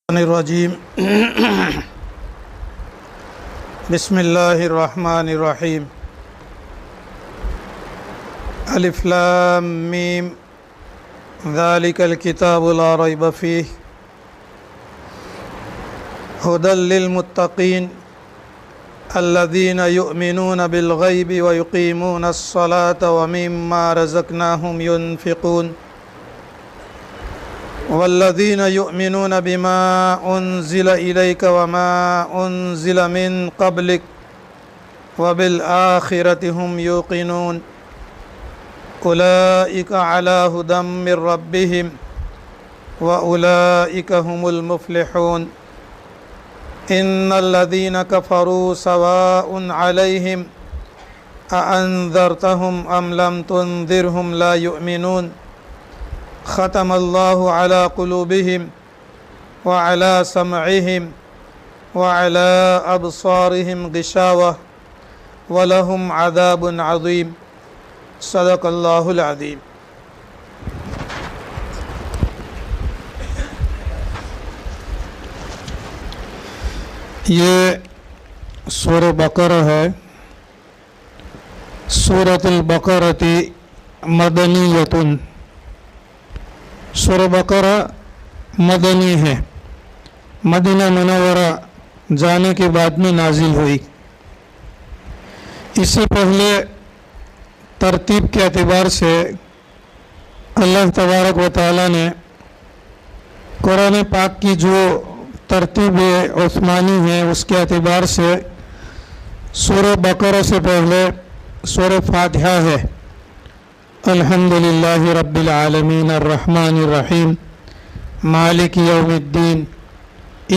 الرجیم بسم اللہ الرحمن الرحیم الف لام میم ذالک الکتاب لا ریب فیہ ھدی للمتقین الذین یؤمنون بالغیب ویقیمون الصلاة ومما رزقناہم ینفقون والذین یؤمنون بما انزل الیک وما انزل من قبلک وبالآخرۃ هم یوقنون اولئک علی ھدی من ربہم واولئک هم المفلحون ان الذین کفروا سواء علیہم اانذرتهم ام لم تنذرهم لا یؤمنون ختم اللہ علی قلوبہم وعلی سمعہم وعلی ابصارہم غشاوہ ولہم عذاب عظیم صدق اللہ العظیم۔ یہ سورہ بقرہ ہے۔ سورۃ البقرۃ مدنیۃ، سورہ بقرہ مدنی ہے، مدینہ منورہ جانے کے بعد میں نازل ہوئی۔ اس سے پہلے ترتیب کے اعتبار سے اللہ تبارک و تعالی نے قرآن پاک کی جو ترتیب عثمانی ہے اس کے اعتبار سے سورہ بقرہ سے پہلے سورہ فاتحہ ہے۔ الحمدللہ رب العالمین الرحمن الرحیم مالک یوم الدین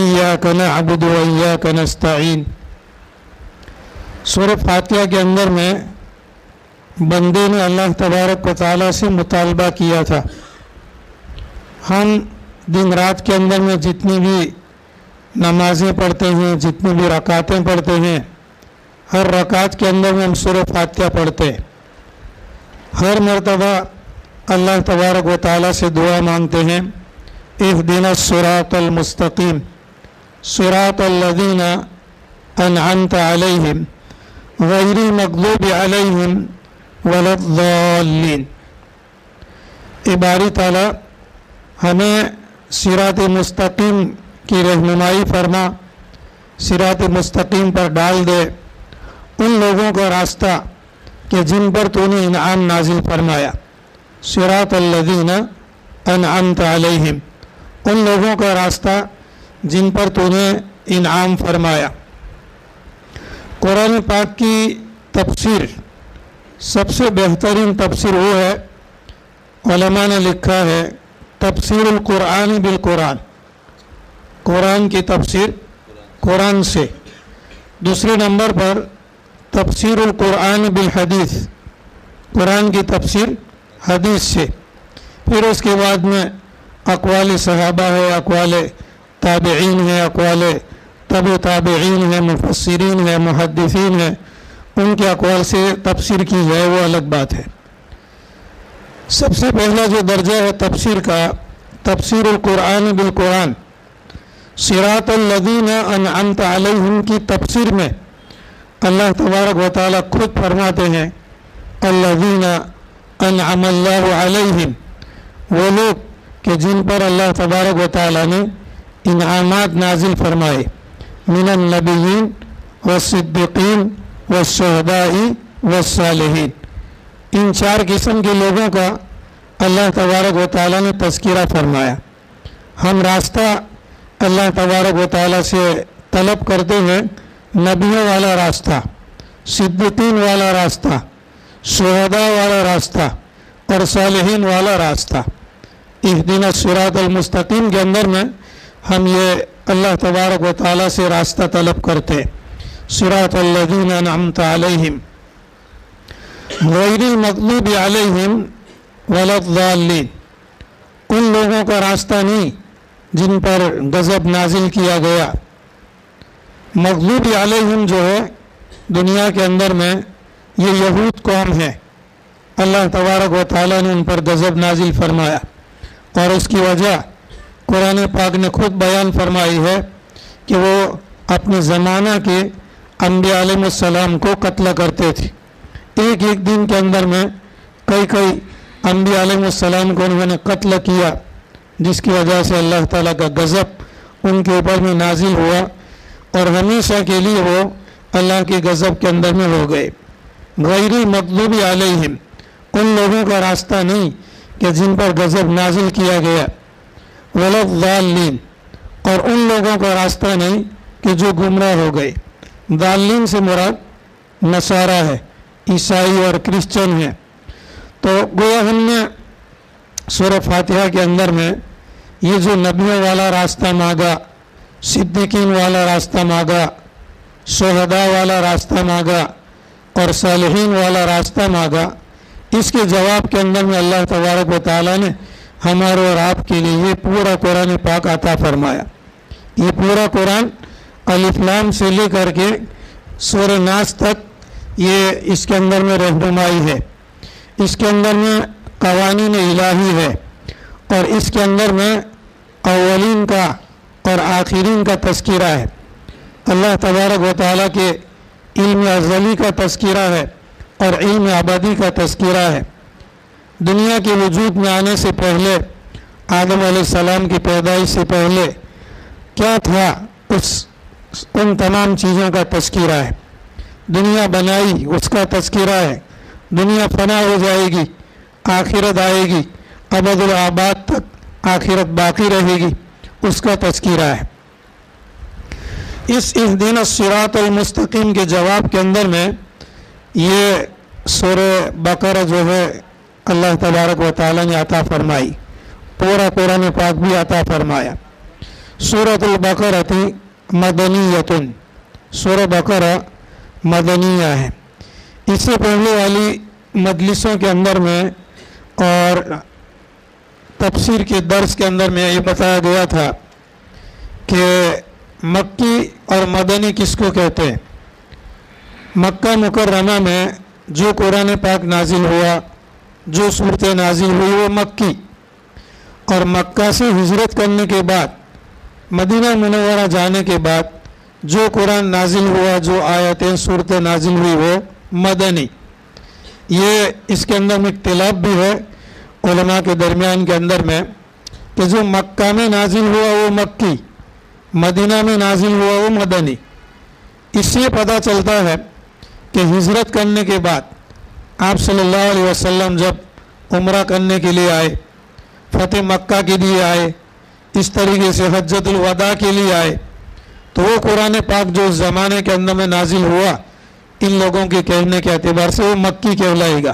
ایاک نعبد و ایاک نستعین۔ سورہ فاتحہ کے اندر میں بندے نے اللہ تبارک و تعالیٰ سے مطالبہ کیا تھا، ہم دن رات کے اندر میں جتنی بھی نمازیں پڑھتے ہیں، جتنی بھی رکعتیں پڑھتے ہیں، ہر رکعت کے اندر میں ہم سورہ فاتحہ پڑھتے ہیں۔ ہر مرتبہ اللہ تبارک و تعالیٰ سے دعا مانگتے ہیں، اہدنا الصراط المستقیم صراط الذین انعمت علیہم غیر المغضوب علیہم ولا الضالین۔ اے باری تعالیٰ ہمیں صراط مستقیم کی رہنمائی فرما، صراط مستقیم پر ڈال دے، ان لوگوں کا راستہ کہ جن پر تو نے انعام نازل فرمایا، صراط الذین انعمت علیہم، ان لوگوں کا راستہ جن پر تو نے انعام فرمایا۔ قرآن پاک کی تفسیر سب سے بہترین تفسیر وہ ہے، علماء نے لکھا ہے تفسیر القرآن بالقرآن، قرآن کی تفسیر قرآن سے۔ دوسرے نمبر پر تفسیر القرآن بالحدیث، قرآن کی تفسیر حدیث سے۔ پھر اس کے بعد میں اقوال صحابہ ہے، اقوال تابعین ہے، اقوال تبع تابعین ہے، مفسرین ہے، محدثین ہے، ان کے اقوال سے تفسیر کی جائے وہ الگ بات ہے۔ سب سے پہلا جو درجہ ہے تفسیر کا، تفسیر القرآن بالقرآن، صراط الذین انعمت علیہم کی تفسیر میں اللہ تبارک و تعالیٰ خود فرماتے ہیں الذین انعم اللہ علیہم، وہ لوگ کہ جن پر اللہ تبارک و تعالیٰ نے انعامات نازل فرمائے، من النبیین والصدیقین والشہداء والصالحین۔ ان چار قسم کے لوگوں کا اللہ تبارک و تعالیٰ نے تذکرہ فرمایا۔ ہم راستہ اللہ تبارک و تعالیٰ سے طلب کرتے ہیں، نبیوں والا راستہ، صدیقین والا راستہ، شہداء والا راستہ اور صالحین والا راستہ۔ اہدنا الصراط المستقیم کے اندر میں ہم یہ اللہ تبارک و تعالیٰ سے راستہ طلب کرتے، صراط الذین انعمت علیہم غیر المغضوب علیہم ولا الضالین، ان لوگوں کا راستہ نہیں جن پر غضب نازل کیا گیا۔ مغضوب علیہم جو ہے دنیا کے اندر میں یہ یہود قوم ہے، اللہ تبارک و تعالیٰ نے ان پر غضب نازل فرمایا، اور اس کی وجہ قرآن پاک نے خود بیان فرمائی ہے کہ وہ اپنے زمانہ کے انبیاء علیہ السلام کو قتل کرتے تھے. ایک ایک دن کے اندر میں کئی انبیاء علیہ السلام کو انہوں نے قتل کیا، جس کی وجہ سے اللہ تعالیٰ کا غضب ان کے اوپر میں نازل ہوا اور ہمیشہ کے لیے وہ اللہ کے غضب کے اندر میں ہو گئے. غیر المغضوب علیہم، ان لوگوں کا راستہ نہیں کہ جن پر غضب نازل کیا گیا، ولا الضالین، اور ان لوگوں کا راستہ نہیں کہ جو گمراہ ہو گئے. ضالین سے مراد نصارہ ہے، عیسائی اور کرسچن ہیں. تو گویا ہم نے سورہ فاتحہ کے اندر میں یہ جو نبیوں والا راستہ مانگا، صدیقین والا راستہ مانگا، شہداء والا راستہ مانگا اور صالحین والا راستہ مانگا، اس کے جواب کے اندر میں اللہ تبارک و تعالیٰ نے ہمارے اور آپ کے لیے یہ پورا قرآن پاک عطا فرمایا. یہ پورا قرآن الف لام سے لے کر کے سورہ ناس تک یہ اس کے اندر میں رہنمائی ہے، اس کے اندر میں قوانین الہی ہے، اور اس کے اندر میں اولین کا اور آخرین کا تذکرہ ہے. اللہ تبارک و تعالیٰ کے علم ازلی کا تذکرہ ہے اور علم ابدی کا تذکرہ ہے. دنیا کے وجود میں آنے سے پہلے، آدم علیہ السلام کی پیدائش سے پہلے کیا تھا، ان تمام چیزوں کا تذکرہ ہے. دنیا بنائی، اس کا تذکرہ ہے. دنیا فنا ہو جائے گی، آخرت آئے گی، ابد الآباد تک آخرت باقی رہے گی، اس کا تذکرہ ہے. اس اہدنا الصراط المستقیم کے جواب کے اندر میں یہ سورہ بقرہ جو ہے اللہ تبارک و تعالیٰ نے عطا فرمائی، پورا قرآن پاک بھی عطا فرمایا. سورۃ البقرہ مدنیۃ، سورہ بقرہ مدنیہ ہے. اس سے پہلے والی مجلسوں کے اندر میں اور تفسیر کے درس کے اندر میں یہ بتایا گیا تھا کہ مکی اور مدنی کس کو کہتے ہیں. مکہ مکرمہ میں جو قرآن پاک نازل ہوا، جو صورتیں نازل ہوئی وہ مکی، اور مکہ سے ہجرت کرنے کے بعد مدینہ منورہ جانے کے بعد جو قرآن نازل ہوا، جو آیتیں صورتیں نازل ہوئی وہ مدنی. یہ اس کے اندر میں اختلاف بھی ہے علماء کے درمیان کے اندر میں کہ جو مکہ میں نازل ہوا وہ مکی، مدینہ میں نازل ہوا وہ مدنی. اس سے پتہ چلتا ہے کہ ہجرت کرنے کے بعد آپ صلی اللہ علیہ وسلم جب عمرہ کرنے کے لیے آئے، فتح مکہ کے لیے آئے، اس طریقے سے حجۃ الوداع کے لیے آئے، تو وہ قرآن پاک جو اس زمانے کے اندر میں نازل ہوا، ان لوگوں کے کہنے کے اعتبار سے وہ مکی کہلائے گا،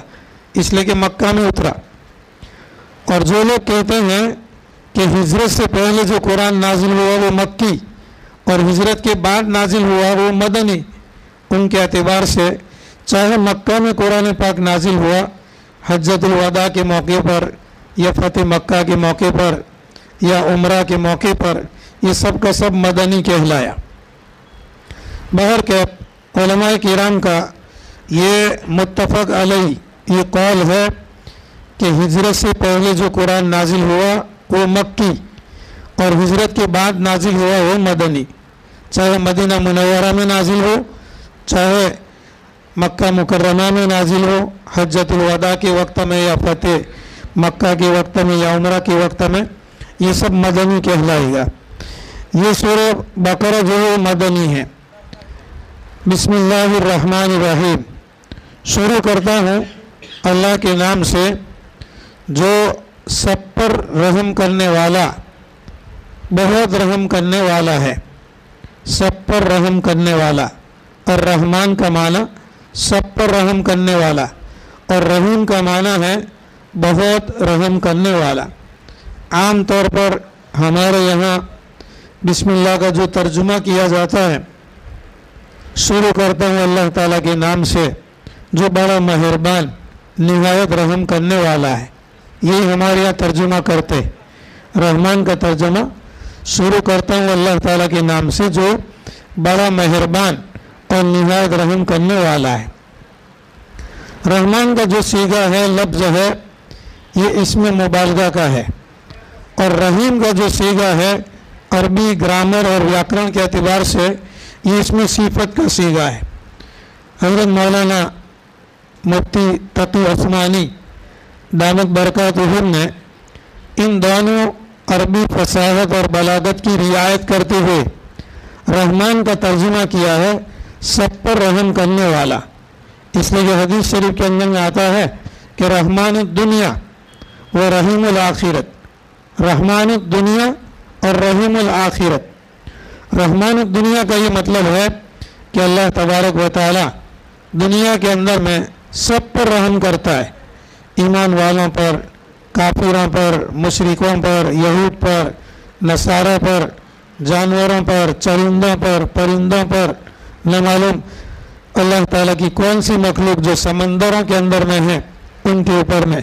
اس لیے کہ مکہ میں اترا. اور جو لوگ کہتے ہیں کہ ہجرت سے پہلے جو قرآن نازل ہوا وہ مکی اور ہجرت کے بعد نازل ہوا وہ مدنی، ان کے اعتبار سے چاہے مکہ میں قرآن پاک نازل ہوا حجۃ الوداع کے موقع پر یا فتح مکہ کے موقع پر یا عمرہ کے موقع پر، یہ سب کا سب مدنی کہلایا. بہرکیف علماء کرام کا یہ متفق علیہ یہ قول ہے کہ ہجرت سے پہلے جو قرآن نازل ہوا وہ مکی اور ہجرت کے بعد نازل ہوا وہ مدنی، چاہے مدینہ منورہ میں نازل ہو، چاہے مکہ مکرمہ میں نازل ہو حجۃ الوداع کے وقت میں یا فتح مکہ کے وقت میں یا عمرہ کے وقت میں، یہ سب مدنی کہلائے گا. یہ سورہ بقرہ جو ہے مدنی ہے. بسم اللہ الرحمن الرحیم، شروع کرتا ہوں اللہ کے نام سے جو سب پر رحم کرنے والا، بہت رحم کرنے والا ہے. سب پر رحم کرنے والا، اور رحمان کا معنی سب پر رحم کرنے والا، اور رحیم کا معنی ہے بہت رحم کرنے والا. عام طور پر ہمارے یہاں بسم اللہ کا جو ترجمہ کیا جاتا ہے، شروع کرتا ہوں اللہ تعالیٰ کے نام سے جو بڑا مہربان نہایت رحم کرنے والا ہے. یہ ہمارے یہاں ترجمہ کرتے، رحمان کا ترجمہ شروع کرتا ہوں اللہ تعالیٰ کے نام سے جو بڑا مہربان اور نہایت رحم کرنے والا ہے. رحمان کا جو صیغہ ہے، لفظ ہے، یہ اسم مبالغہ کا ہے، اور رحیم کا جو سیغہ ہے عربی گرامر اور ویاکرن کے اعتبار سے یہ اس میں صفت کا سیغہ ہے۔ حضرت مولانا مفتی تقی عثمانی دامت برکاتہم نے ان دونوں عربی فصاحت اور بلاغت کی رعایت کرتے ہوئے رحمان کا ترجمہ کیا ہے سب پر رحم کرنے والا، اس لیے کہ حدیث شریف کے اندر میں آتا ہے کہ رحمان الدنیا و رحیم الآخرت، رحمان الدنیا اور رحیم الآخرت۔ رحمان الدنیا کا یہ مطلب ہے کہ اللہ تبارک و تعالی دنیا کے اندر میں سب پر رحم کرتا ہے، ایمان والوں پر، کافروں پر، مشرکوں پر، یہود پر، نصارہ پر، جانوروں پر، چرندوں پر، پرندوں پر، نہ معلوم اللہ تعالیٰ کی کون سی مخلوق جو سمندروں کے اندر میں ہے ان کے اوپر میں۔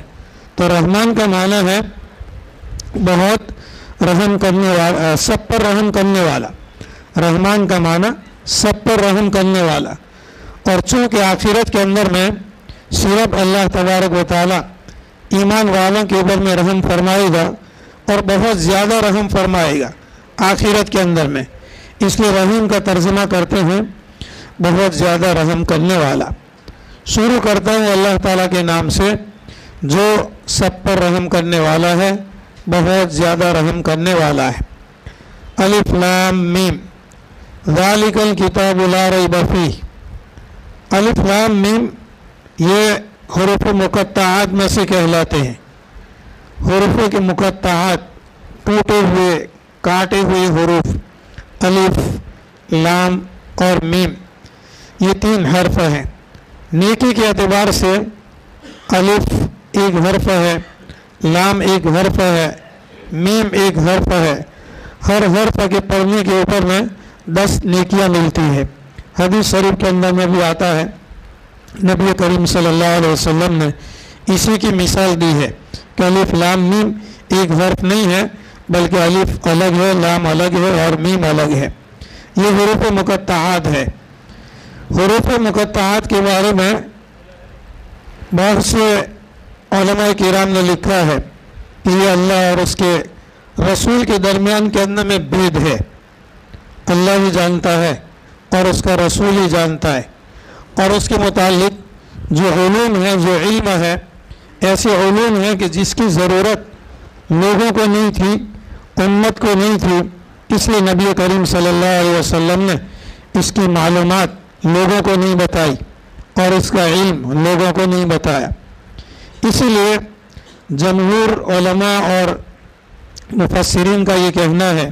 تو رحمان کا معنی ہے بہت رحم کرنے والا، سب پر رحم کرنے والا۔ رحمان کا معنی سب پر رحم کرنے والا، اور چونکہ آخرت کے اندر میں صرف اللہ تبارک و تعالیٰ ایمان والوں کے اوپر میں رحم فرمائے گا اور بہت زیادہ رحم فرمائے گا آخرت کے اندر میں، اس لیے رحیم کا ترجمہ کرتے ہیں بہت زیادہ رحم کرنے والا۔ شروع کرتا ہوں اللہ تعالیٰ کے نام سے جو سب پر رحم کرنے والا ہے، بہت زیادہ رحم کرنے والا ہے۔ الف لام میم ذالک الکتاب لا ریب فیہ۔ الف لام میم یہ حروف مقطعات میں سے کہلاتے ہیں۔ حروف کے مقطعات، ٹوٹے ہوئے، کاٹے ہوئے حروف، الف، لام اور میم، یہ تین حرف ہیں۔ نیکی کے اعتبار سے الف ایک حرف ہے، لام ایک حرف ہے، میم ایک حرف ہے۔ ہر حرف کے پڑھنے کے اوپر میں 10 نیکیاں ملتی ہیں۔ حدیث شریف کے اندر میں بھی آتا ہے، نبی کریم صلی اللہ علیہ وسلم نے اسی کی مثال دی ہے کہ الف لام میم ایک حرف نہیں ہے، بلکہ الف الگ ہے، لام الگ ہے اور میم الگ ہے۔ یہ حروف مقطعات ہے۔ حروف مقطعات کے بارے میں بہت سے علماء کرام نے لکھا ہے کہ یہ اللہ اور اس کے رسول کے درمیان کے اندر میں بید ہے، اللہ ہی جانتا ہے اور اس کا رسول ہی جانتا ہے، اور اس کے متعلق جو علوم ہے، جو علم ہے، ایسے علوم ہیں کہ جس کی ضرورت لوگوں کو نہیں تھی، امت کو نہیں تھی، اس لیے نبی کریم صلی اللہ علیہ وسلم نے اس کی معلومات لوگوں کو نہیں بتائی اور اس کا علم لوگوں کو نہیں بتایا۔ اسی لیے جمہور علماء اور مفسرین کا یہ کہنا ہے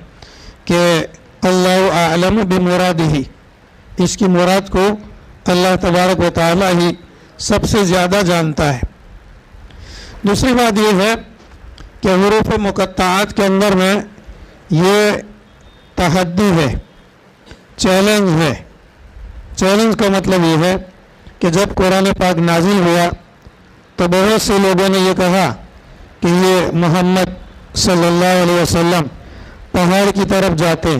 کہ اللہ اعلم بمرادہ، اس کی مراد کو اللہ تبارک و تعالی ہی سب سے زیادہ جانتا ہے۔ دوسری بات یہ ہے کہ حروف مقطعات کے اندر میں یہ تحدی ہے، چیلنج ہے۔ چیلنج کا مطلب یہ ہے کہ جب قرآن پاک نازل ہوا تو بہت سے لوگوں نے یہ کہا کہ یہ محمد صلی اللہ علیہ وسلم پہاڑ کی طرف جاتے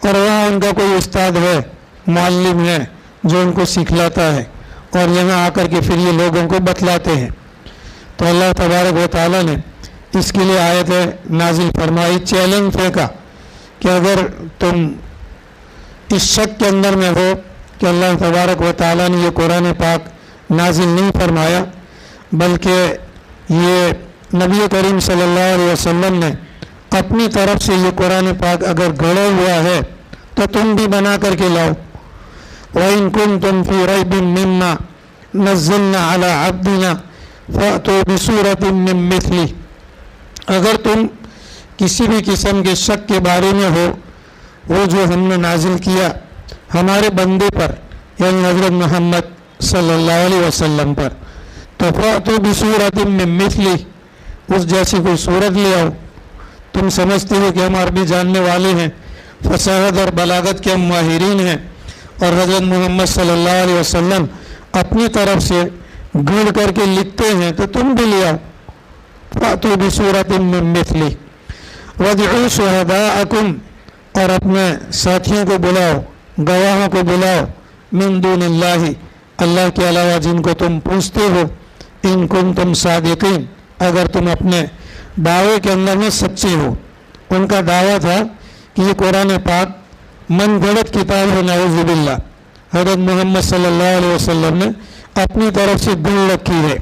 اور وہاں ان کا کوئی استاد ہے، معلم ہے جو ان کو سکھلاتا ہے، اور یہاں آ کر کے پھر یہ لوگوں کو بتلاتے ہیں۔ تو اللہ تبارک و تعالیٰ نے اس کے لیے آیت نازل فرمائی، چیلنج پھینکا کہ اگر تم اس شک کے اندر میں ہو کہ اللہ تبارک و تعالیٰ نے یہ قرآن پاک نازل نہیں فرمایا بلکہ یہ نبی کریم صلی اللہ علیہ وسلم نے اپنی طرف سے یہ قرآن پاک اگر گڑھا ہوا ہے تو تم بھی بنا کر کے لاؤ۔ وَإِن كُنتُمْ فِي رَيْبٍ مِّمَّا نَزَّلْنَا عَلَىٰ عَبْدِنَا فَأْتُوا بِسُورَةٍ مِّن مِّثْلِهِ، اگر تم کسی بھی قسم کے شک کے بارے میں ہو، وہ جو ہم نے نازل کیا ہمارے بندے پر یعنی حضرت محمد صلی اللہ علیہ وسلم پر، تو فَأْتُوا بِسُورَةٍ مِّن مِّثْلِهِ، اس جیسی کوئی صورت لے آؤ۔ تم سمجھتے ہو کہ ہم عربی جاننے والے ہیں، فصاحت اور بلاغت کے ہم ماہرین ہیں، اور حضرت محمد صلی اللہ علیہ وسلم اپنی طرف سے گڑھ کر کے لکھتے ہیں، تو تم بھی لے آؤ۔ فَأْتُوا بِسُورَةٍ مِّن مِّثْلِهِ وَادْعُوا شُهَدَاءَكُمْ، اور اپنے ساتھیوں کو بلاؤ، گواہوں کو بلاؤ، من دون اللہ، اللہ کے علاوہ جن کو تم پوچھتے ہو، ان کنتم صادقین، اگر تم اپنے दावे के अंदर में सच्चे हो। उनका दावा था कि ये कुरान पाक मनगढ़ंत किताब है, नाउज़ुबिल्लाह। हज़रत मोहम्मद सल्लल्लाहु अलैहि वसल्लम ने अपनी तरफ से गुण रखी है।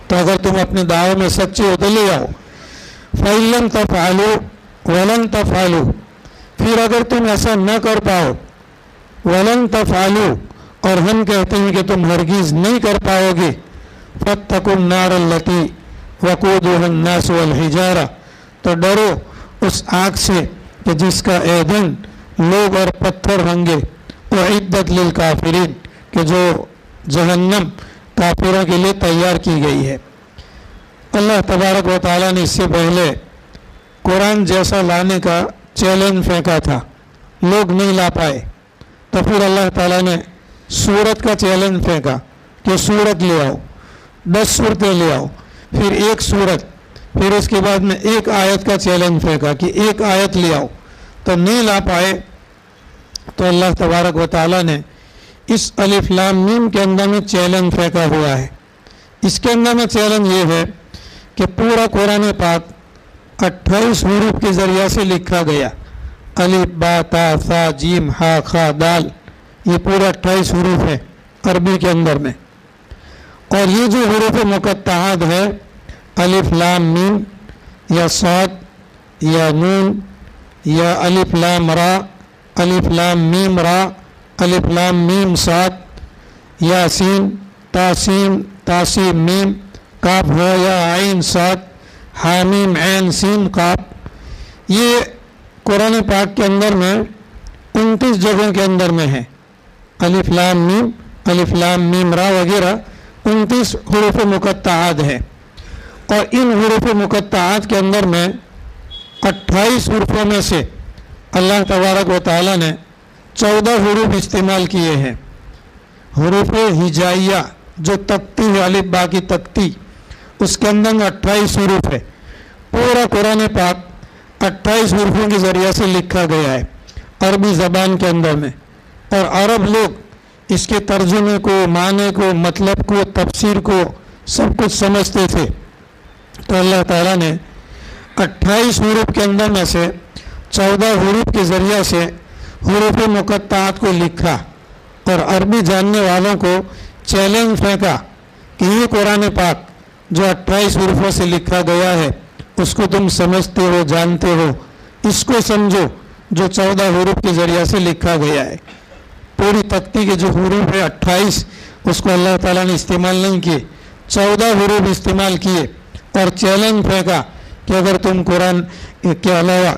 तो अगर तुम अपने दावे में सच्चे हो तो ले आओ। फ़इल्लम तफ़अलू वलन तफ़अलू, फिर अगर तुम ऐसा न कर पाओ, वलन तफ़अलू, और हम कहते हैं कि तुम हरगिज़ नहीं कर पाओगे, फ़त्तकुन नार अल्लती वक़ूदुहा अन्नास वल हिजारा, तो डरो उस आग से कि जिसका ईंधन लोग और पत्थर होंगे, उइद्दत लिल काफिरीन, कि जो जहन्नम काफिरों के लिए तैयार की गई है। अल्लाह तबारक व तआला ने इससे पहले कुरान जैसा लाने का चैलेंज फेंका था, लोग नहीं ला पाए। तो फिर अल्लाह ताला ने सूरत का चैलेंज फेंका कि सूरत ले आओ, 10 सूरतें ले आओ, फिर एक सूरत, फिर उसके बाद में एक आयत का चैलेंज फेंका कि एक आयत ले आओ। तो नहीं ला पाए तो अल्लाह तबारक व तआला ने इस अलिफ लाम मीम के अंदर में चैलेंज फेंका हुआ है। इसके अंदर में चैलेंज ये है कि पूरा कुरान पाक 28 हुरूफ के ज़रिए से लिखा गया। अलिफ बा ता सा जीम हा खा दाल, ये पूरे 28 हुरूफ है अरबी के अंदर में। और ये जो हुरूफ मुक़त्तआत है, अलिफ लाम मीम या साद या नून या अलिफ लाम रा, अलिफ लाम मीम रा, अलिफ लाम मीम साद, यासीन तासीम तासीम मीम, काफ हो या आइन साद, हामीम ऐन सीन काफ, ये कुरान पाक के अंदर में 29 जगहों के अंदर में है। अलिफ लाम मीम, अलिफ लाम मीम रा वगैरह 29 हुरूफ मुक़त्तआत है। और इन हुरूफ मुक़त्तआत के अंदर में 28 हुरूफों में से अल्लाह तबारक व तआला ने 14 हुरूफ इस्तेमाल किए हैं। हुरूफ हिजाइया जो तख्ती है, अलिफ बा की तख्ती, उसके अंदर में 28 हुरूफ है। पूरा कुरान पाक 28 हुरूफों के ज़रिए से लिखा गया है अरबी ज़बान के अंदर में। और अरब लोग इसके तर्जुमे को, माने को, मतलब को, तफसीर को सब कुछ समझते थे। तो अल्लाह ताला ने 28 हुरूफ के अंदर में से 14 हुरूफ के ज़रिए से हुरूफ मुक़त्तआत को लिखा और अरबी जानने वालों को चैलेंज फेंका कि ये कुरान पाक जो 28 हुरूफों से लिखा गया है उसको तुम समझते हो, जानते हो, इसको समझो जो 14 हुरूफ के ज़रिए से लिखा गया है। पूरी तख्ती के जो हुरूफ है 28, उसको अल्लाह ताला ने इस्तेमाल नहीं किए, 14 हुरूफ इस्तेमाल किए और चैलेंज फेंका कि अगर तुम कुरान के अलावा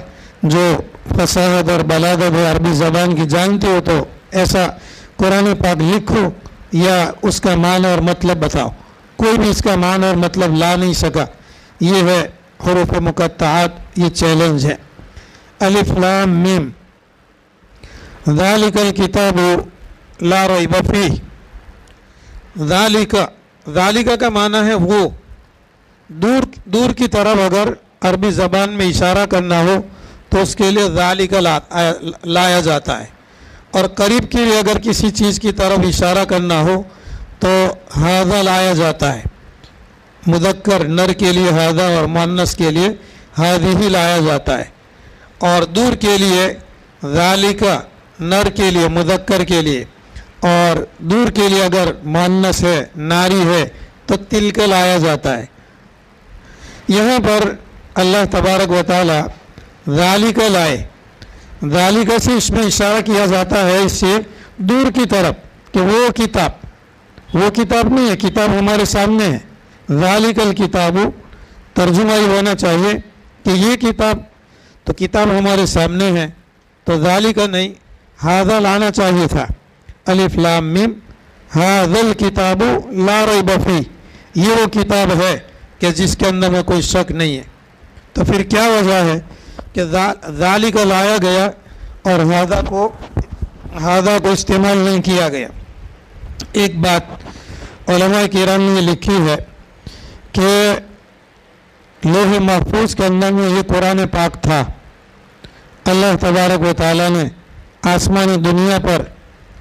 जो फसाहत और बलागत है अरबी ज़बान की जानते हो तो ऐसा कुरान पाक लिखो या उसका माना और मतलब बताओ। कोई भी इसका माना और मतलब ला नहीं सका। ये है हुरूफ मुक़त्तआत, ये चैलेंज है। अलिफ लाम मीम, ज़ालिकल किताबु ला रैब फीह। ज़ालिका का माना है वो। दूर दूर की तरफ अगर अरबी ज़बान में इशारा करना हो तो उसके लिए ज़ालिका लाया जाता है। और करीब के लिए अगर किसी चीज़ की तरफ इशारा करना हो तो हाज़ा लाया जाता है। मुज़क्कर नर के लिए हाज़ा और मुअन्नस के लिए हाज़िही लाया जाता है। और दूर के लिए ज़ालिका नर के लिए, मुज़क्कर के लिए, और दूर के लिए अगर मुअन्नस है, नारी है, तो तिल्का लाया जाता है। यहाँ पर अल्लाह तबारक व तआला ज़ालिका लाए, ज़ालिका से इसमें इशारा किया जाता है इससे दूर की तरफ कि वो किताब नहीं है, किताब हमारे सामने है। ज़ालिकल किताबु तर्जुमा ही होना चाहिए कि ये किताब, तो किताब हमारे सामने है, तो ज़ालिका नहीं हाज़ा लाना चाहिए था। अलिफ लाम मीम हाज़ल किताबु ला रैब फीह, ये वो किताब है कि जिसके अंदर में कोई शक नहीं है। तो फिर क्या वजह है कि ज़ालिका लाया गया और हाज़ा को इस्तेमाल नहीं किया गया। एक बात उलमा किराम ने लिखी है कि लोहे महफूज के अंदर में ये कुरान पाक था। अल्लाह तबारक व तआला ने आसमानी दुनिया पर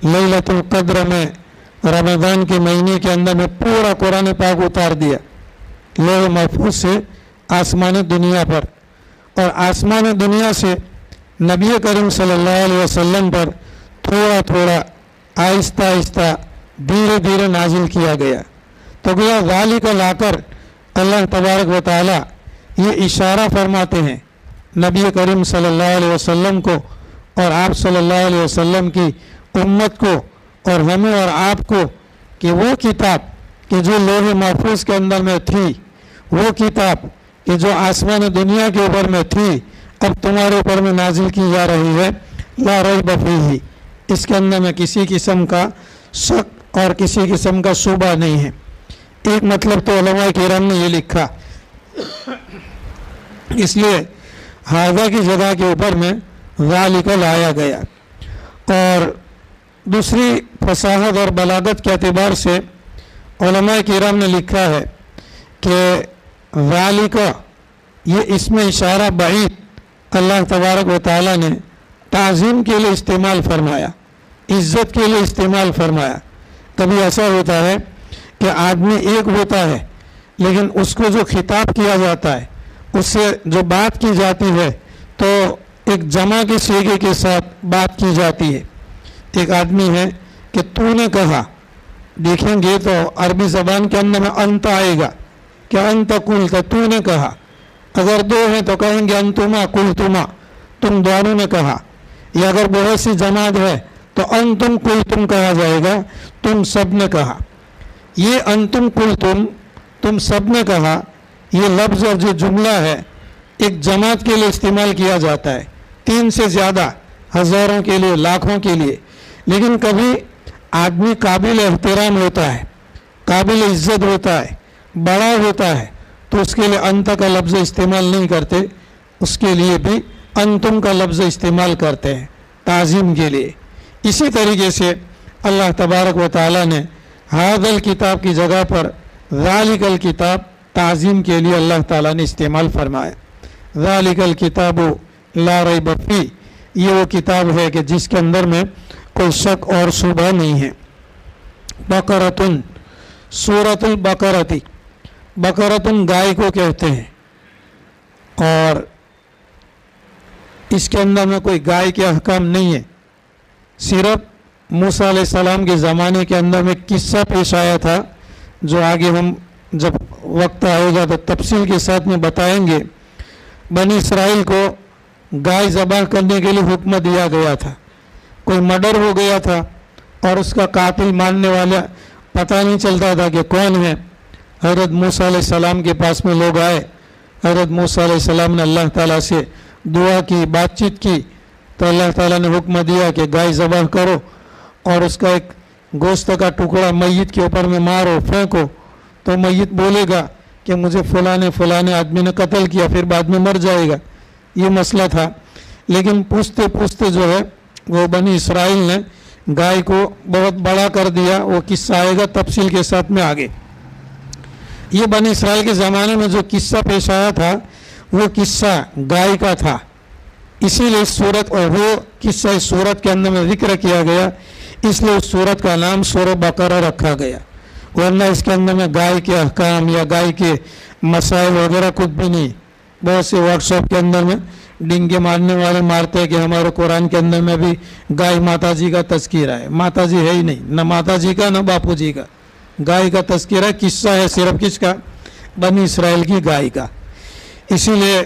लैलतुल क़द्र में रमज़ान के महीने के अंदर में पूरा कुरान पाक उतार दिया। लोहे महफूज से आसमान दुनिया पर, और आसमान दुनिया से नबी करीम सल्लल्लाहु अलैहि वसल्लम पर थोड़ा थोड़ा आहिस्ता आहिस्ता धीरे धीरे नाजिल किया गया। तो गया ज़ालिका लाकर अल्लाह तबारक व तआला ये इशारा फरमाते हैं नबी करीम सल्लल्लाहु अलैहि वसल्लम को और आप सल्लल्लाहु अलैहि वसल्लम की उम्मत को और हमें और आपको कि वो किताब कि जो लोहे महफूज के अंदर में थी, वो किताब कि जो आसमान दुनिया के ऊपर में थी, अब तुम्हारे ऊपर में नाजिल की जा रही है। ला रैब फीही, इसके अंदर में किसी किस्म का शक और किसी किस्म का शुबा नहीं है। एक मतलब तो उलमा किराम ने ये लिखा, इसलिए हाजा की जगह के ऊपर में ज़ालिका लाया गया। और दूसरी फसाहत और बलागत के अतबार से उलमा किराम ने लिखा है कि ज़ालिका ये इसमें इशारा बईद अल्लाह तबारक व तआला ने ताज़ीम के लिए इस्तेमाल फरमाया, इज़्ज़त के लिए इस्तेमाल फरमाया। कभी ऐसा होता है कि आदमी एक होता है लेकिन उसको जो खिताब किया जाता है, उससे जो बात की जाती है, तो एक जमा के सीगे के साथ बात की जाती है। एक आदमी है कि तूने कहा, देखेंगे तो अरबी ज़बान के अंदर में अंत आएगा, क्या अंत कुल, तूने कहा। अगर दो हैं तो कहेंगे अंतुमा कुलतुमा, तुम दोनों ने कहा। या अगर बहुत सी जमात है तो अंतुम कुलतुम कहा जाएगा, तुम सब ने कहा। ये अंतुम कुलतुम, तुम सब ने कहा, ये लफ्ज़ और जो जुमला है एक जमात के लिए इस्तेमाल किया जाता है, 3 से ज़्यादा, हज़ारों के लिए, लाखों के लिए। लेकिन कभी आदमी काबिल एहतराम होता है, काबिल इज़्ज़त होता है, बड़ा होता है, तो उसके लिए अंत का लफ्ज़ इस्तेमाल नहीं करते, उसके लिए भी अंतुम का लफ्ज़ इस्तेमाल करते हैं ताज़ीम के लिए। इसी तरीके से अल्लाह तबारक व तआला ने हाज़ल किताब की जगह पर ज़ालिकल किताब ताज़ीम के लिए अल्लाह ताला ने इस्तेमाल फरमाया। ज़ालिकल किताबु ला रैब फीह, ये वो किताब है कि जिसके अंदर में कोई शक और शुबा नहीं है। बकरतुन, सूरतुल बकरती, बकरतुन गाय को कहते हैं, और इसके अंदर में कोई गाय के अहकाम नहीं है। सिर्फ मूसा अलैहिस्सलाम के ज़माने के अंदर में किस्सा पेश आया था, जो आगे हम जब वक्त आएगा तो तफसील के साथ में बताएंगे। बनी इसराइल को गाय ज़बाह करने के लिए हुक्म दिया गया था। कोई मर्डर हो गया था और उसका कातिल मानने वाला पता नहीं चलता था कि कौन है। हज़रत मूसा अलैहिस्सलाम के पास में लोग आए, हज़रत मूसा अलैहिस्सलाम ने अल्लाह ताला से दुआ की, बातचीत की, तो अल्लाह ताला ने हुक्म दिया कि गाय ज़बाह करो और उसका एक गोश्त का टुकड़ा मय्यत के ऊपर में मारो, फेंको, तो मय्यत बोलेगा कि मुझे फलाने आदमी ने कत्ल किया, फिर बाद में मर जाएगा। ये मसला था। लेकिन पूछते पूछते जो है वो बनी इसराइल ने गाय को बहुत बड़ा कर दिया। वो किस्सा आएगा तफसील के साथ में आगे। ये बनी इसराइल के ज़माने में जो किस्सा पेश आया था वो किस्सा गाय का था, इसीलिए इस सूरत और वो किस्सा इस सूरत के अंदर में जिक्र किया गया, इसलिए उस सूरत का नाम सूरह बकरा रखा गया। वरना इसके अंदर में गाय के अहकाम या गाय के मसाइल वगैरह कुछ भी नहीं। बहुत से वर्कशॉप के अंदर में डिंगे मारने वाले मारते हैं कि हमारे कुरान के अंदर में भी गाय माता जी का तज़किरा है। माता जी है ही नहीं, न माता जी का न बापू जी का, गाय का तज़किरा है। किस्सा है सिर्फ किसका? बनी इसराइल की गाय का। इसीलिए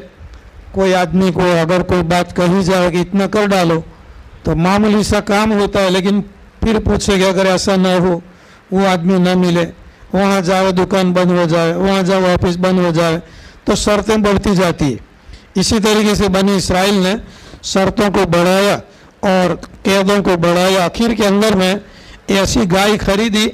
कोई आदमी को अगर कोई बात कही जाए कि इतना कर डालो तो मामूली सा काम होता है, लेकिन फिर पूछे कि अगर ऐसा ना हो, वो आदमी ना मिले, वहाँ जाओ दुकान बंद हो जाए, वहाँ जाओ ऑफिस बंद हो जाए, तो शर्तें बढ़ती जाती है। इसी तरीके से बनी इसराइल ने शर्तों को बढ़ाया और कैदों को बढ़ाया। आखिर के अंदर में ऐसी गाय खरीदी,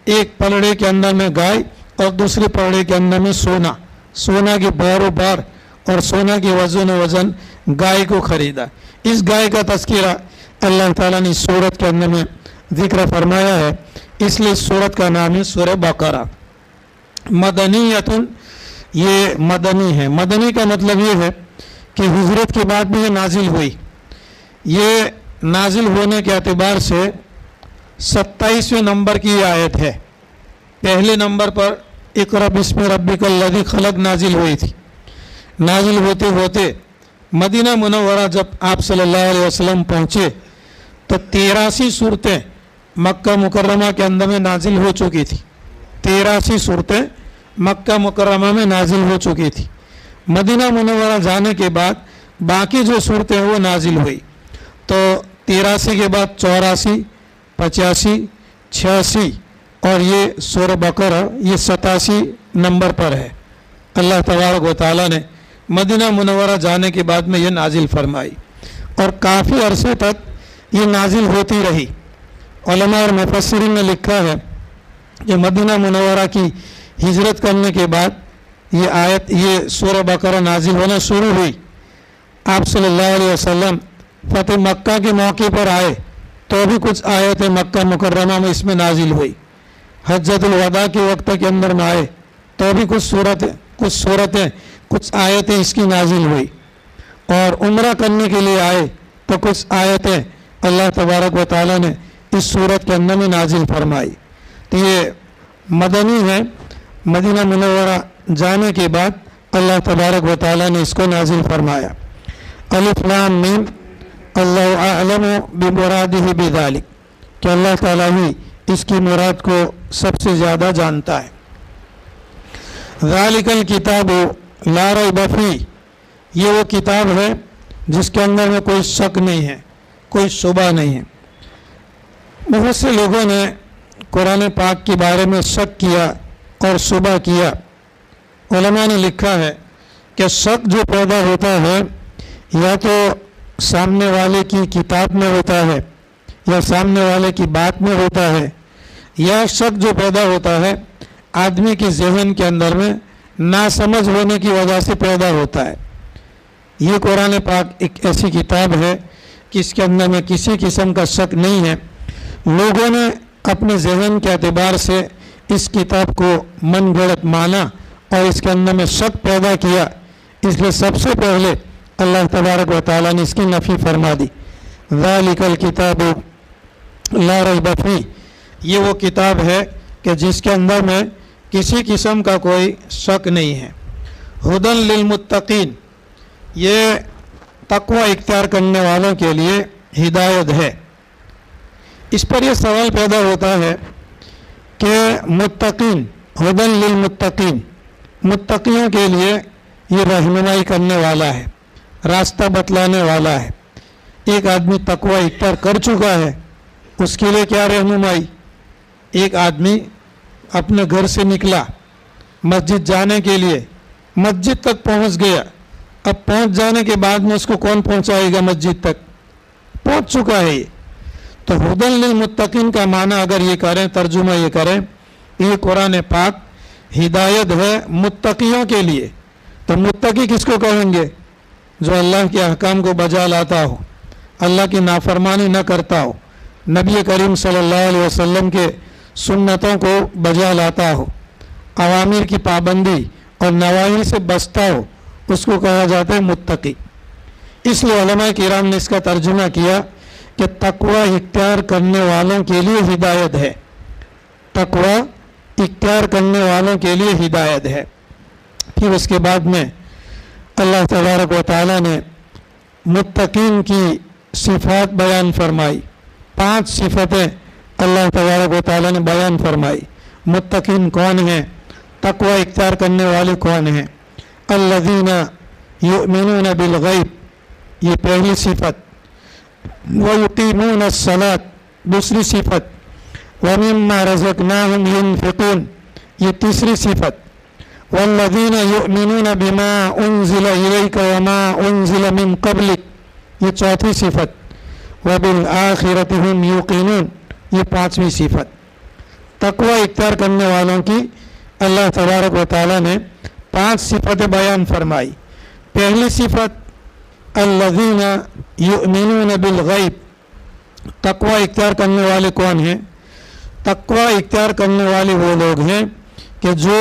एक पलड़े के अंदर में गाय और दूसरे पलड़े के अंदर में सोना, सोना की बार और सोना की वजन गाय को खरीदा। इस गाय का तज़किरा अल्लाह ताला ने सूरत के अंदर में जिक्र फरमाया है, इसलिए सूरत का नाम है सूरह बकरा। मदनीयतुन, ये मदनी है। मदनी का मतलब ये है कि हिजरत के बाद भी ये नाजिल हुई। ये नाजिल होने के एतबार से 27वें नंबर की आयत है। पहले नंबर पर इक़रा बिस्मि रब्बिकल लज़ी खलक़ नाजिल हुई थी, नाजिल होते होते मदीना मुनव्वरा जब आप सल्लल्लाहु अलैहि वसल्लम पहुँचे तो 83 सूरतें मक्का मुकर्रमा के अंदर में नाजिल हो चुकी थी। 83 सूरतें मक्का मुकर्रमा में नाजिल हो चुकी थी। मदीना मुनव्वरा जाने के बाद बाकी जो सूरतें वो नाजिल हुई। तो 83 के बाद 84, 85, 86 और ये सूरह बकरा ये 87 नंबर पर है। अल्लाह तबारक व तआला ने मदीना मुनव्वरा जाने के बाद में ये नाजिल फरमाई और काफ़ी अरसे तक ये नाजिल होती रही। उलमा और मुफस्सिरीन ने लिखा है कि मदीना मुनव्वरा की हिजरत करने के बाद ये आयत ये सूरह बकरा नाजिल होना शुरू हुई। आप सल्लल्लाहु अलैहि वसल्लम फतेह मक्का के मौके पर आए तो भी कुछ आयतें मक्का मुकर्रमा में इसमें नाजिल हुई। हज्जतुल वदा के वक्त के अंदर में आए तो भी कुछ आयतें इसकी नाजिल हुई। और उम्रा करने के लिए आए तो कुछ आयतें अल्लाह तबारक व तआला ने इस सूरत के अंदर में नाजिल फरमाई। तो ये मदनी है। मदीना मुनव्वरा जाने के बाद अल्लाह तबारक व तआला ने इसको नाजिल फरमाया। अलिफ लाम मीम अल्लाहु अअलमु बिमुरादिही बिज़ालिक कि अल्लाह ताला ही इसकी मुराद को सबसे ज़्यादा जानता है। ज़ालिकल किताबु ला रैब फीह ये वो किताब है जिसके अंदर में कोई शक नहीं है, कोई शुबा नहीं है। बहुत से लोगों ने कुरान पाक के बारे में शक किया और शुबा किया। उलमा ने लिखा है कि शक जो पैदा होता है या तो सामने वाले की किताब में होता है या सामने वाले की बात में होता है, या शक जो पैदा होता है आदमी के जहन के अंदर में नासमझ होने की वजह से पैदा होता है। ये कुरान पाक एक ऐसी किताब है कि इसके अंदर में किसी किस्म का शक नहीं है। लोगों ने अपने जहन के एतबार से इस किताब को मन गढ़ंत माना और इसके अंदर में शक पैदा किया, इसलिए सबसे पहले अल्लाह तबारक व तआला ने इसकी नफ़ी फरमा दी। ज़ालिकल किताबु ला रैब फीह ये वो किताब है कि जिसके अंदर में किसी किस्म का कोई शक नहीं है। हुदन लिल मुत्तकीन ये तक़वा इख्तियार करने वालों के लिए हिदायत है। इस पर यह सवाल पैदा होता है कि मुत्तकीन हुदन लिल मुत्तकीन मुत्तकियों के लिए ये रहनुमाई करने वाला है, रास्ता बतलाने वाला है। एक आदमी तक़वा इख्तियार कर चुका है उसके लिए क्या रहनुमाई। एक आदमी अपने घर से निकला मस्जिद जाने के लिए, मस्जिद तक पहुंच गया, अब पहुंच जाने के बाद में उसको कौन पहुंचाएगा मस्जिद तक, पहुंच चुका है ये। तो हुदन लिल मुत्तकीन का माना अगर ये करें, तर्जुमा ये करें, ये कुरान पाक हिदायत है मुत्तकियों के लिए। तो मुत्तकी किसको कहेंगे? जो अल्लाह के अहकाम को बजा लाता हो, अल्लाह की नाफरमानी न करता हो, नबी करीम सल्लल्लाहु अलैहि वसल्लम के सुन्नतों को बजा लाता हो, अवामिर की पाबंदी और नवाही से बचता हो, उसको कहा जाता है मुत्तकी। इसलिए उलमा किराम ने इसका तर्जुमा किया कि तक़वा इख्तियार करने वालों के लिए हिदायत है। तक़वा इख्तियार करने वालों के लिए हिदायत है। फिर उसके बाद में अल्लाह तबारक व तआला ने मुत्तकीन की सिफ़ात बयान फरमाई। 5 सिफ़तें अल्लाह तबारक व तआला ने बयान फरमाई। मुत्तकीन कौन है, तक़वा इख्तियार करने वाले कौन हैं? अल्लज़ीना युमिनून बिल गैब ये पहली सिफ़त, व युक़ीमून अस्सलात दूसरी सिफ़त, व मिम्मा रज़क़नाहुम युनफ़िक़ून ये तीसरी सिफ़त, वल्लज़ीना युमिनून बिमा उन्ज़िला इलैका व मा उन्ज़िला मिन क़ब्लिक ये चौथी सिफ़त, व बिल आखिरति हुम युक़िनून ये 5वीं सिफ़त। तक़वा इख्तियार करने वालों की अल्लाह तबारक व तआला ने 5 सिफ़तें बयान फरमाई। पहली सिफ़त अल्लज़ीना युमिनून बिल गैब, तक़वा इख्तियार करने वाले कौन हैं? तक़वा इख्तियार करने वाले वो लोग हैं कि जो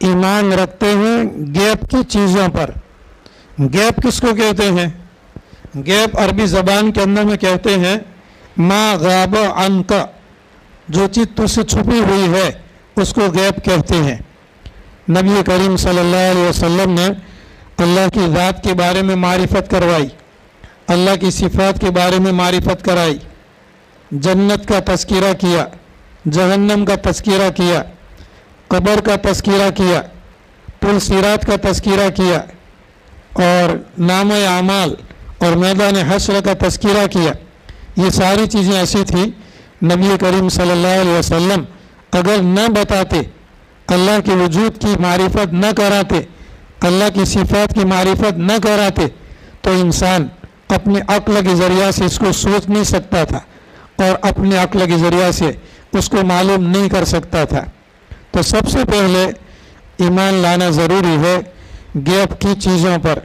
ईमान रखते हैं गैब की चीज़ों पर। गैब किसको कहते हैं? गैब अरबी ज़बान के अंदर में कहते हैं मा गाब अनका, जो चीज़ तुझसे छुपी हुई है उसको गैब कहते हैं। नबी करीम सल्लल्लाहु अलैहि वसल्लम ने اللہ کی ذات کے بارے میں معرفت کروائی، اللہ کی صفات کے بارے میں معرفت کرائی، جنت کا تذکرہ کیا، جہنم کا تذکرہ کیا، قبر کا تذکرہ کیا، پل صراط کا تذکرہ کیا، اور نام اعمال اور میدان حشر کا تذکرہ کیا۔ یہ ساری چیزیں ایسی تھیں نبی کریم صلی اللہ علیہ وسلم اگر نہ بتاتے، اللہ کے وجود کی معرفت نہ کراتے، اللہ کی صفات کی معرفت نہ کراتے، تو انسان اپنے عقل کے ذریعہ سے اس کو سوچ نہیں سکتا تھا اور اپنے عقل کے ذریعہ سے اس کو معلوم نہیں کر سکتا تھا۔ تو سب سے پہلے ایمان لانا ضروری ہے غیب کی چیزوں پر۔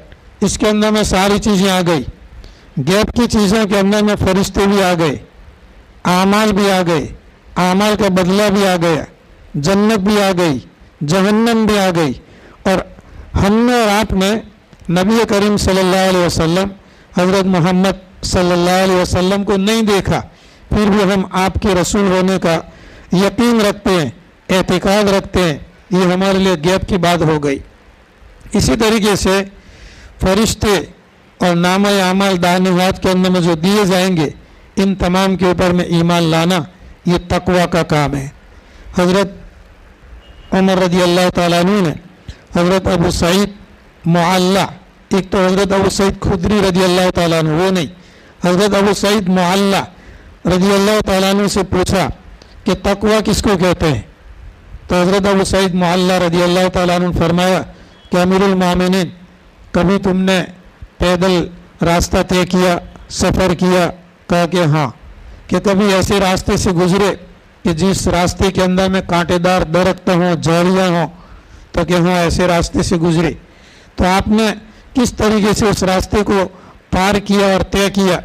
اس کے اندر میں ساری چیزیں آ گئی، غیب کی چیزوں کے اندر میں فرشتے بھی آ گئے، اعمال بھی آ گئے، اعمال کا بدلہ بھی آ گیا، جنت بھی آ گئی، جہنم بھی آ گئی۔ اور ہم نے اور آپ نے نبی کریم صلی اللہ علیہ وسلم حضرت محمد صلی اللہ علیہ وسلم کو نہیں دیکھا، پھر بھی ہم آپ کے رسول ہونے کا یقین رکھتے ہیں، اعتقاد رکھتے ہیں، یہ ہمارے لیے غیب کی بات ہو گئی۔ اسی طریقے سے فرشتے اور نامہ اعمال داہنے ہاتھ کے اندر میں جو دیے جائیں گے، ان تمام کے اوپر میں ایمان لانا یہ تقوی کا کام ہے۔ حضرت عمر رضی اللہ تعالیٰ عنہ نے حضرت ابو سعید معلّہ، ایک تو حضرت ابو سعید خدری رضی اللہ تعالیٰ عنہ، وہ نہیں، حضرت ابو سعید معلّہ رضی اللہ تعالیٰ عنہ سے پوچھا کہ تقوی کس کو کہتے ہیں؟ تو حضرت ابو سعید معلّہ رضی اللہ تعالیٰ عنہ نے فرمایا کہ امیر المومنین، کبھی تم نے پیدل راستہ طے کیا، سفر کیا؟ کہا کہ ہاں۔ کہ کبھی ایسے راستے سے گزرے کہ جس راستے کے اندر میں کانٹے دار درخت ہوں، جھاڑیاں ہوں؟ تو کہ ہاں، ایسے راستے سے گزرے۔ تو آپ نے کس طریقے سے اس راستے کو پار کیا اور طے کیا؟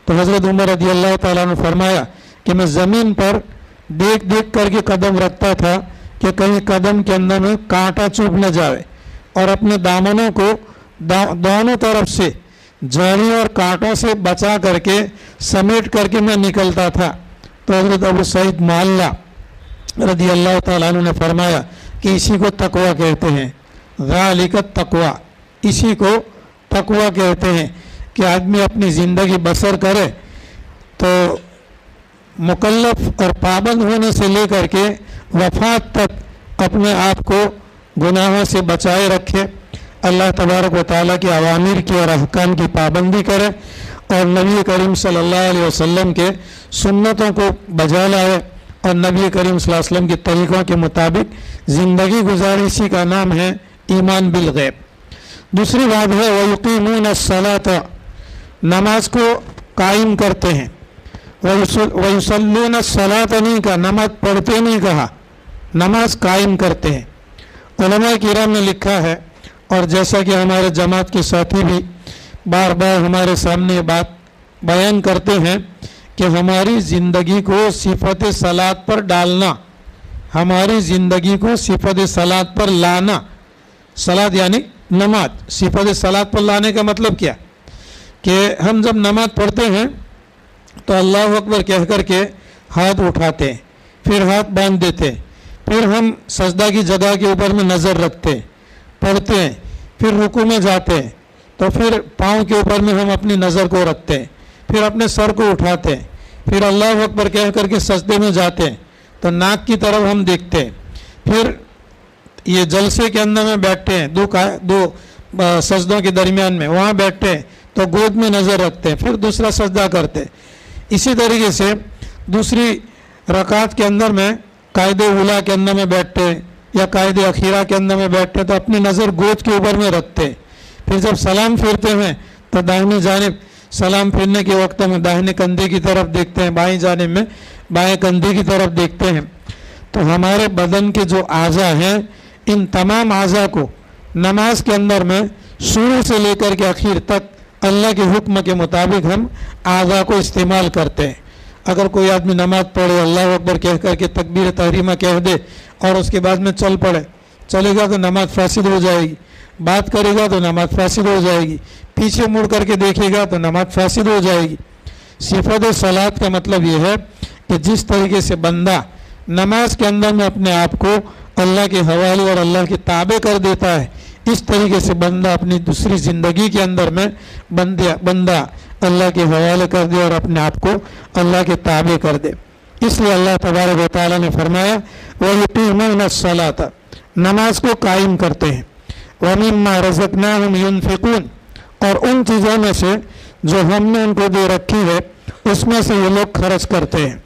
تو حضرت عمر رضی اللہ تعالیٰ نے فرمایا کہ میں زمین پر دیکھ دیکھ کر کے قدم رکھتا تھا کہ کہیں قدم کے اندر میں کانٹا چبھ نہ جائے، اور اپنے دامنوں کو دونوں طرف سے جھاڑیوں اور کانٹوں سے بچا کر کے سمیٹ کر کے میں نکلتا تھا۔ تو حضرت ابو سعید معلّہ رضی اللہ تعالیٰ عنہ نے فرمایا کہ اسی کو تقوی کہتے ہیں، ذالک التقوی، اسی کو تقوی کہتے ہیں کہ آدمی اپنی زندگی بسر کرے تو مکلف اور پابند ہونے سے لے کر کے وفات تک اپنے آپ کو گناہوں سے بچائے رکھے، اللہ تبارک و تعالیٰ کے اوامر کی اور احکام کی پابندی کرے، اور نبی کریم صلی اللہ علیہ وسلم کے سنتوں کو بجا لائے اور نبی کریم صلی اللہ علیہ وسلم کے طریقوں کے مطابق زندگی گزارے۔ اسی کا نام ہے ایمان بالغیب۔ دوسری بات ہے وَيُقِيمُونَ الصَّلَاةَ، نماز کو قائم کرتے ہیں۔ وَيُصَلُّونَ الصَّلَاةَ نہیں کہا، نماز پڑھتے نہیں کہا، نماز قائم کرتے ہیں۔ علماء کرام نے لکھا ہے، اور جیسا کہ ہمارے جماعت کے ساتھی بھی بار بار ہمارے سامنے یہ بات بیان کرتے ہیں کہ ہماری زندگی کو صفت صلاۃ پر ڈالنا، ہماری زندگی کو صفت صلاۃ پر لانا، صلاۃ یعنی نماز، صفت صلاۃ پر لانے کا مطلب کیا کہ ہم جب نماز پڑھتے ہیں تو اللہ اکبر کہہ کر کے ہاتھ اٹھاتے ہیں، پھر ہاتھ باندھ دیتے ہیں، پھر ہم سجدہ کی جگہ کے اوپر میں نظر رکھتے ہیں، پڑھتے ہیں، پھر رکوع میں جاتے ہیں تو پھر پاؤں کے اوپر میں ہم اپنی نظر کو رکھتے ہیں، پھر اپنے سر کو اٹھاتے ہیں، پھر اللہ اکبر کہہ کر کے سجدے میں جاتے ہیں تو ناک کی طرف ہم دیکھتے ہیں، پھر یہ جلسے کے اندر میں بیٹھتے ہیں، دو سجدوں کے درمیان میں وہاں بیٹھتے ہیں تو گود میں نظر رکھتے ہیں، پھر دوسرا سجدہ کرتے ہیں۔ اسی طریقے سے دوسری رکعت کے اندر میں قائد اولا کے اندر میں بیٹھتے ہیں یا قائد اخیرہ کے اندر میں بیٹھتے ہیں تو اپنی نظر گود کے اوپر میں رکھتے ہیں، پھر جب سلام پھرتے ہیں تو داہنی جانب سلام پھرنے کے وقت میں داہنے کندھے کی طرف دیکھتے ہیں، بائیں جانب میں بائیں کندھے کی طرف دیکھتے ہیں۔ تو ہمارے بدن کے جو اعضاء ہیں، ان تمام اعضاء کو نماز کے اندر میں شروع سے لے کر کے آخر تک اللہ کے حکم کے مطابق ہم اعضاء کو استعمال کرتے ہیں۔ اگر کوئی آدمی نماز پڑھے، اللہ اکبر کہہ کر کے تکبیر تحریمہ کہہ دے اور اس کے بعد میں چلے گا تو نماز فاسد ہو جائے گی، بات کرے گا تو نماز فاسد ہو جائے گی، پیچھے مڑ کر کے دیکھے گا تو نماز فاسد ہو جائے گی۔ صفت صلاۃ کا مطلب یہ ہے کہ جس طریقے سے بندہ نماز کے اندر میں اپنے آپ کو اللہ کے حوالے اور اللہ کے تابع کر دیتا ہے، इस तरीके से बंदा अपनी दूसरी ज़िंदगी के अंदर में बंदा अल्लाह के हवाले कर दे और अपने आप को अल्लाह के ताबे कर दे। इसलिए अल्लाह तबारक व तआला ने फरमाया वयुकीमून सलाता, नमाज को कायम करते हैं, व मिम्मा रज़क़नाहुम युनफ़िक़ून, और उन चीज़ों में से जो हमने उनको दे रखी है उसमें से ये लोग खर्च करते हैं।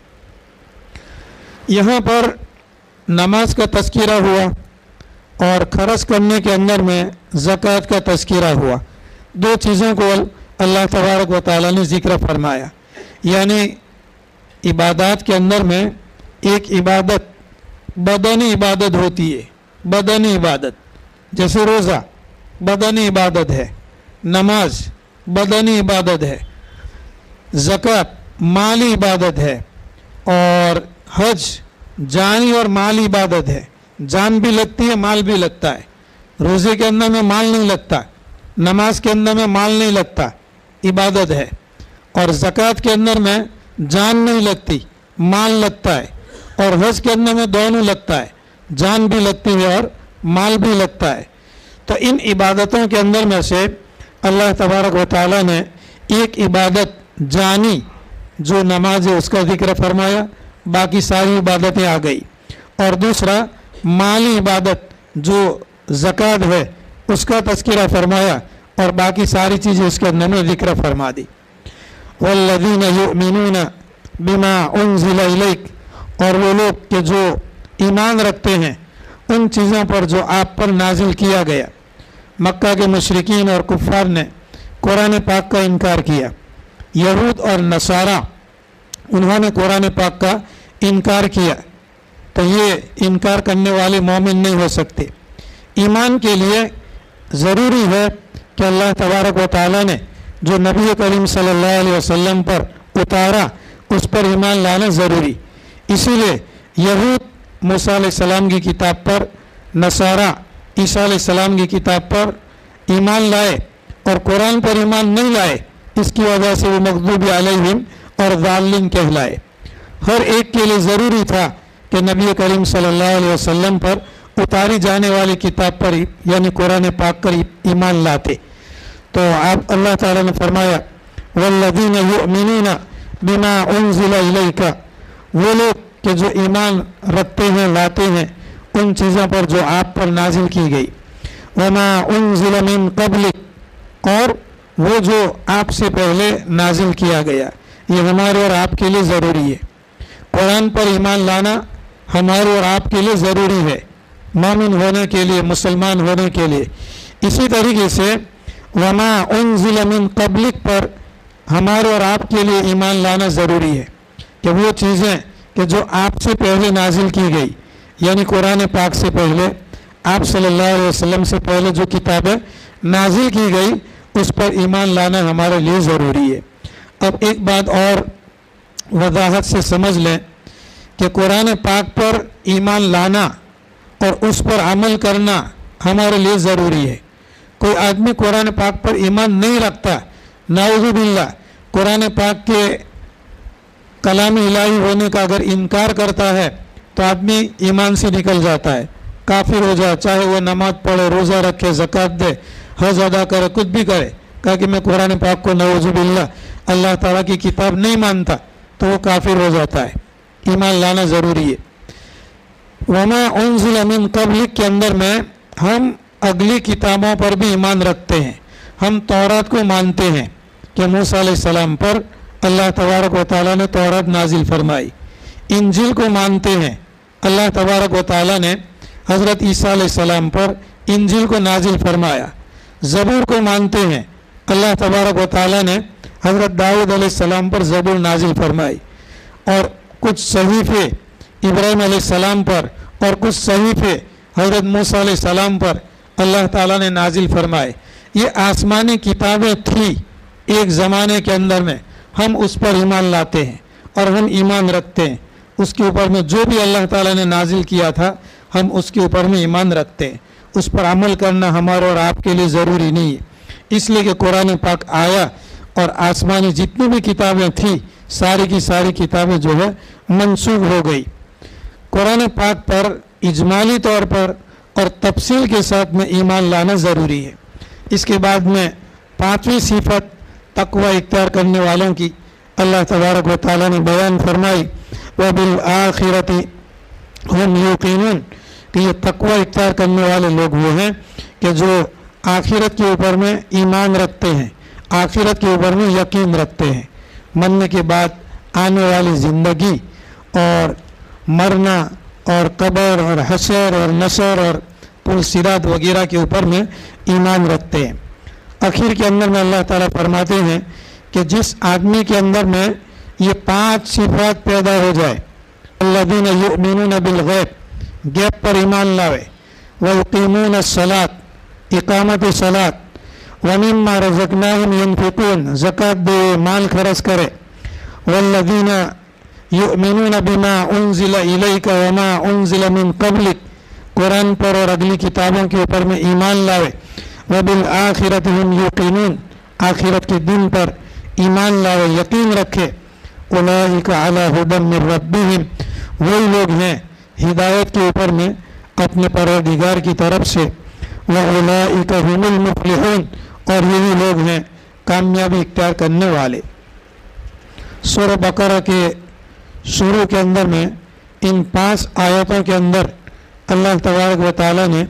यहाँ पर नमाज का तज़किरा हुआ और खर्च करने के अंदर में ज़कात का तज़किरा हुआ। दो चीज़ों को अल्लाह तबारक व तआला ने ज़िक्र फरमाया। यानी इबादत के अंदर में एक इबादत बदनी इबादत होती है, बदनी इबादत, जैसे रोज़ा बदनी इबादत है, नमाज बदनी इबादत है, ज़कात माली इबादत है, और हज जानी और माली इबादत है। जान भी लगती है, माल भी लगता है। रोज़े के अंदर में माल नहीं लगता, नमाज के अंदर में माल नहीं लगता, इबादत है। और ज़कात के अंदर में जान नहीं लगती, माल लगता है। और हज के अंदर में दोनों लगता है, जान भी लगती है और माल भी लगता है। तो इन इबादतों के अंदर में से अल्लाह तबारक व तआला ने एक इबादत जानी जो नमाज है उसका जिक्र फरमाया, बाकी सारी इबादतें आ गई। और दूसरा माली इबादत जो ज़कात है उसका तज़किरा फरमाया और बाकी सारी चीज़ें उसके अंदर में जिक्र फरमा दी। वल्लज़ीना युमिनूना बिमा उन्ज़िला इलैक, और वो लोग के जो ईमान रखते हैं उन चीज़ों पर जो आप पर नाजिल किया गया। मक्का के मुशरिकीन और कुफ़ार ने कुरान पाक का इनकार किया। यहूद और नसारा उन्होंने कुरान पाक का इनकार किया, तो ये इनकार करने वाले मोमिन नहीं हो सकते। ईमान के लिए ज़रूरी है कि अल्लाह तबारक व तआला ने जो नबी करीम सल्लल्लाहु अलैहि वसल्लम पर उतारा उस पर ईमान लाना ज़रूरी। इसीलिए यहूद मूसा अलैहिस्सलाम की किताब पर, नसारा ईसा अलैहिस्सलाम की किताब पर ईमान लाए और कुरान पर ईमान नहीं लाए। इसकी वजह से वो मग़ज़ूबी अलैहिम और ज़ालिमीन कहलाए। हर एक के लिए ज़रूरी था कि नबी करीम सल्लल्लाहु अलैहि वसल्लम पर उतारी जाने वाली किताब पर यानी कुरान पाक पर ईमान लाते। तो आप अल्लाह ताला ने फरमाया वल्लज़ीना युमिनूना बिमा उन्ज़िला इलैका, वो लोग कि जो ईमान रखते हैं, लाते हैं उन चीज़ों पर जो आप पर नाजिल की गई। वमा उन्ज़िला मिन क़ब्लिक, और वो जो आपसे पहले नाजिल किया गया। ये हमारे और आपके लिए ज़रूरी है। कुरान पर ईमान लाना हमारे और आपके लिए ज़रूरी है, मोमिन होने के लिए, मुसलमान होने के लिए। इसी तरीके से वमा उन्ज़िला मिन क़ब्लिक पर हमारे और आपके लिए ईमान लाना ज़रूरी है कि वो चीज़ें कि जो आपसे पहले नाजिल की गई, यानी कुरान पाक से पहले, आप सल्लल्लाहु अलैहि वसल्लम से पहले जो किताबें नाजिल की गई उस पर ईमान लाना हमारे लिए ज़रूरी है। अब एक बात और वजाहत से समझ लें कि कुरान पाक पर ईमान लाना और उस पर अमल करना हमारे लिए ज़रूरी है। कोई आदमी कुरान पाक पर ईमान नहीं रखता, नाऊज़ु बिल्लाह, कुरान पाक के कलाम इलाही होने का अगर इनकार करता है तो आदमी ईमान से निकल जाता है, काफिर हो जाए। चाहे वो नमाज पढ़े, रोज़ा रखे, ज़कात दे, हज अदा करे, कुछ भी करे, कहा कि मैं कुरान पाक को नाऊज़ु बिल्लाह अल्लाह ताला की किताब नहीं मानता, तो वो काफिर हो जाता है। ईमान लाना ज़रूरी है। वमा उन्ज़िला मिन क़ब्लिक के अंदर में हम अगली किताबों पर भी ईमान रखते हैं। हम तौरात को मानते हैं कि मूसा अलैहिस्सलाम पर अल्लाह तबारक व तआला ने तौरात नाजिल फरमाई। इंजील को मानते हैं, अल्लाह तबारक व तआला ने हज़रत ईसा अलैहिस्सलाम पर इंजील को नाजिल फरमाया। ज़बूर को मानते हैं, अल्लाह तबारक व तआला ने हज़रत दाऊद अलैहिस्सलाम पर ज़बूर नाजिल फरमाई। और कुछ सहीफ़े इब्राहीम अलैहिस्सलाम पर और कुछ सहीफ़े हज़रत मूसा अलैहिस्सलाम पर अल्लाह ताला ने नाजिल फरमाए। ये आसमानी किताबें थी एक ज़माने के अंदर में, हम उस पर ईमान लाते हैं और हम ईमान रखते हैं। उसके ऊपर में जो भी अल्लाह ताला ने नाजिल किया था हम उसके ऊपर में ईमान रखते हैं। उस पर अमल करना हमारे और आपके लिए ज़रूरी नहीं है, इसलिए कि कुरान पाक आया और आसमानी जितनी भी किताबें थी सारी की सारी किताबें जो है मनसूख हो गई। कुरान पाक पर इजमाली तौर पर اور تفصیل کے ساتھ میں ایمان لانا ضروری ہے۔ اس کے بعد میں 5ویں صفت تقوی اختیار کرنے والوں کی اللہ تبارک و تعالیٰ نے بیان فرمائی، وَبِالْآخِرَةِ هُمْ يُوقِنُونَ، کہ یہ تقوی اختیار کرنے والے لوگ وہ ہیں کہ جو آخرت کے اوپر میں ایمان رکھتے ہیں، آخرت کے اوپر میں یقین رکھتے ہیں، مرنے کے بعد آنے والی زندگی اور مرنا اور قبر اور حشر اور نشر اور پل صراط وغیرہ کے اوپر میں ایمان رکھتے ہیں۔ آخر کے اندر میں اللہ تعالیٰ فرماتے ہیں کہ جس آدمی کے اندر میں یہ 5 صفات پیدا ہو جائے، الذین یؤمنون بالغیب، غیب پر ایمان لاوے، ویقیمون الصلاۃ، اقامت صلاۃ، ومما رزقناہم ینفقون، زکوٰۃ دے، مال خرچ کرے، والذین یؤمنون بما انزل الیک وما انزل من قبلک، قرآن پر اور اگلی کتابوں کے اوپر میں ایمان لاوے، وبالآخرۃ ہم یوقنون، آخرت کے دن پر ایمان لاوے، یقین رکھے، اولئک علی ھدی من ربہم، وہی لوگ ہیں ہدایت کے اوپر میں اپنے پروردگار کی طرف سے، واولئک ھم المفلحون، اور یہی لوگ ہیں کامیابی اختیار کرنے والے۔ سورہ بقرہ کے شروع کے اندر میں ان 5 آیتوں کے اندر اللہ تبارک و تعالیٰ نے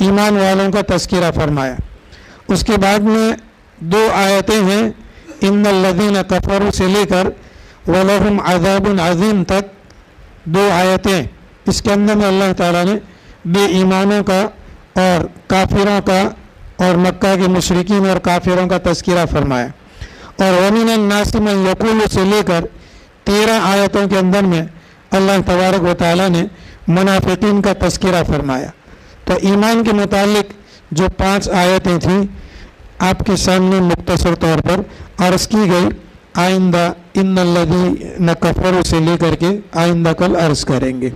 ایمان والوں کا تذکرہ فرمایا۔ اس کے بعد میں 2 آیتیں ہیں، ان الذین کفروا سے لے کر ولہم عذاب عظیم تک 2 آیتیں، اس کے اندر میں اللہ تعالیٰ نے بے ایمانوں کا اور کافروں کا اور مکہ کے مشرکین اور کافروں کا تذکرہ فرمایا، اور ومن الناس من یقول سے لے کر 13 آیتوں کے اندر میں اللہ تبارک و تعالیٰ نے منافقین کا تذکرہ فرمایا۔ تو ایمان کے متعلق جو 5 آیتیں تھیں آپ کے سامنے مختصر طور پر عرض کی گئی، آئندہ ان الذین کفروا سے لے کر کے آئندہ کل عرض کریں گے۔